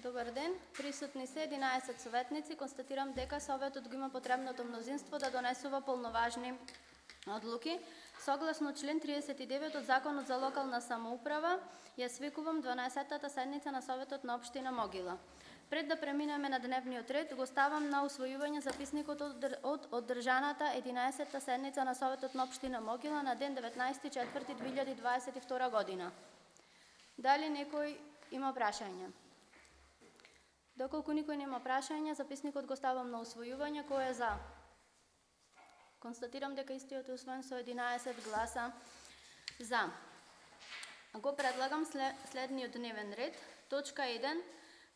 Добар ден, присутни се 11 советници. Констатирам дека Советот го има потребното мнозинство да донесува полноважни одлуки. Согласно член 39 од Законот за локална самоуправа, ја свикувам 12-тата седница на Советот на општина Могила. Пред да преминеме на дневниот ред, го ставам на усвојување записникот од одржаната 11-та седница на Советот на општина Могила на ден 19.4.2022 година. Дали некој има прашања? Доколку никој нема прашања, записникот го ставам на усвојување. Кој е за? Констатирам дека истиот е усвоен со 11 гласа за. Го предлагам следниот дневен ред. Точка 1.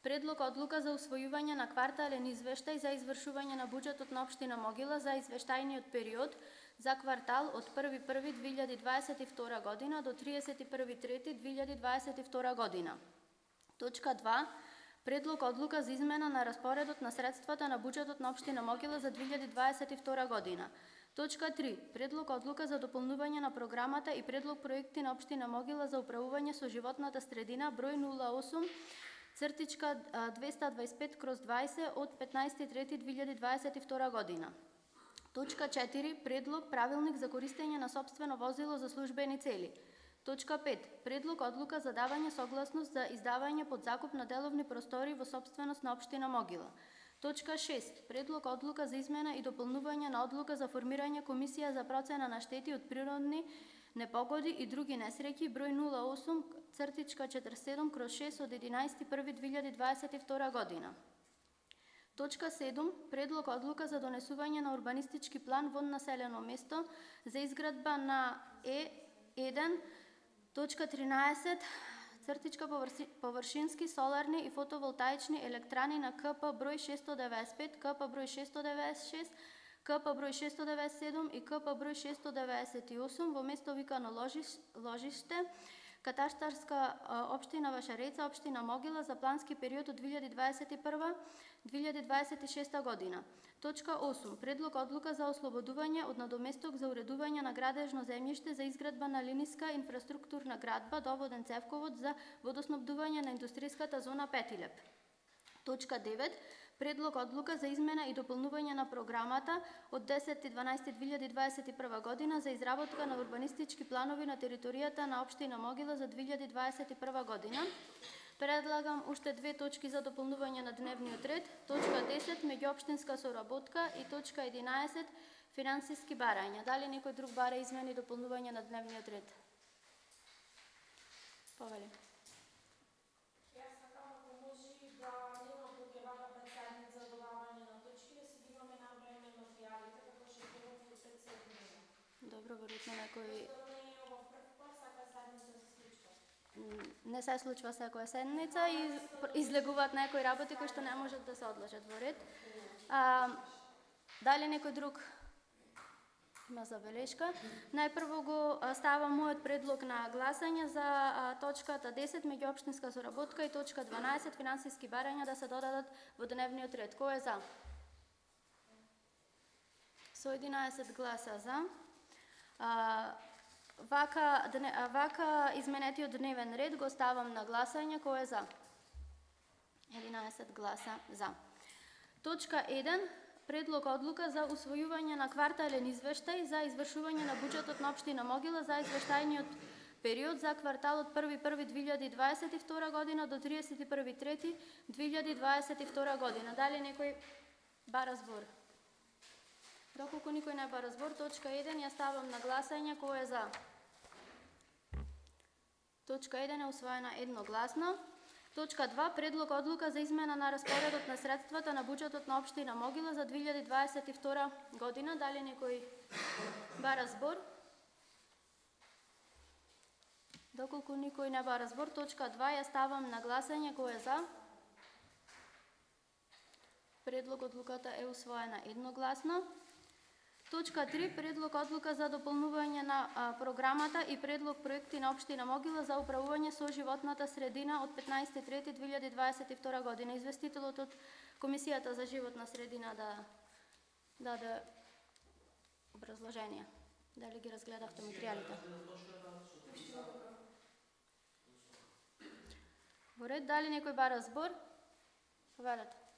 Предлог одлука за усвојување на квартален извештај за извршување на буџетот на општина Могила за извештајниот период за квартал од 1.1.2022 година до 31.3.2022 година. Точка 2. Предлог одлука за измена на распоредот на средствата на буџетот на општина Могила за 2022 година. Точка 3. Предлог одлука за дополнување на програмата и предлог проекти на општина Могила за управување со животната средина број 08/225/20 од 15.3.2022 година. Точка 4. Предлог правилник за користење на сопствено возило за службени цели. Точка 5. Предлог одлука за давање согласност за издавање под закуп на деловни простори во сопственост на општина Могила. Точка 6. Предлог одлука за измена и дополнување на одлука за формирање комисија за процена на штети од природни непогоди и други несреќи број 08/47/6 од 11.1.2022 година. Точка 7. Предлог одлука за донесување на урбанистички план во населено место за изградба на Е1. Точка 13. Површински соларни и фотоволтаични електрани на КП број 695, КП број 696, КП број 697 и КП број 698 во место викано ложиште, катастарска општина Вашареца, општина Могила за плански период од 2021-2026 година. Точка 8. Предлог одлука за ослободување од надоместок за уредување на градежно земјиште за изградба на линиска инфраструктурна градба доводен цевковод за водоснабдување на индустријската зона Петилеп. Точка 9. Предлог одлука за измена и дополнување на програмата од 10.12.2021 година за изработка на урбанистички планови на територијата на општина Могила за 2021 година. Предлагам уште две точки за дополнување на дневниот ред. Точка 10. Меѓуопштинска соработка и точка 11. Финансиски барања. Дали некој друг бара измени и дополнување на дневниот ред? Повели. Добро, веројатно некој не се случва секоја седница и излегуваат некои работи кои што не можат да се одложат во ред. Дали некој друг има забелешка? Најпрво го ставам мојот предлог на гласање за точката 10 меѓуопштинска соработка и точка 12 финансиски барања да се додадат во дневниот ред. Кој е за? Со 11 гласа за. Вака изменетиот дневен ред го ставам на гласање. Кој е за? 11 гласа за. Точка 1. Предлог одлука за усвојување на квартален извештај за извршување на буџетот на општина Могила за извештајниот период за квартал од 1.1.2022 година до 31.3.2022 година. Дали некој бара збор? Доколку никој не бара збор, точка 1 ја ставам на гласање. Кој е за? Точка 1 е усвоена едногласно. Точка 2. Предлог одлука за измена на распоредот на средствата на буџетот на општина Могила за 2022 година. Дали некој бара збор? Доколку никој не бара збор, точка 2 ја ставам на гласање. Кој е за? Предлог одлуката е усвоена едногласно. Точка 3. Предлог одлука за дополнување на програмата и предлог проекти на општина Могила за управување со животната средина од 15.3.2022 година. Известителот од Комисијата за животна средина да даде образложение. Дали ги разгледавте материјалите? Во ред, дали некој бара збор? Повелете.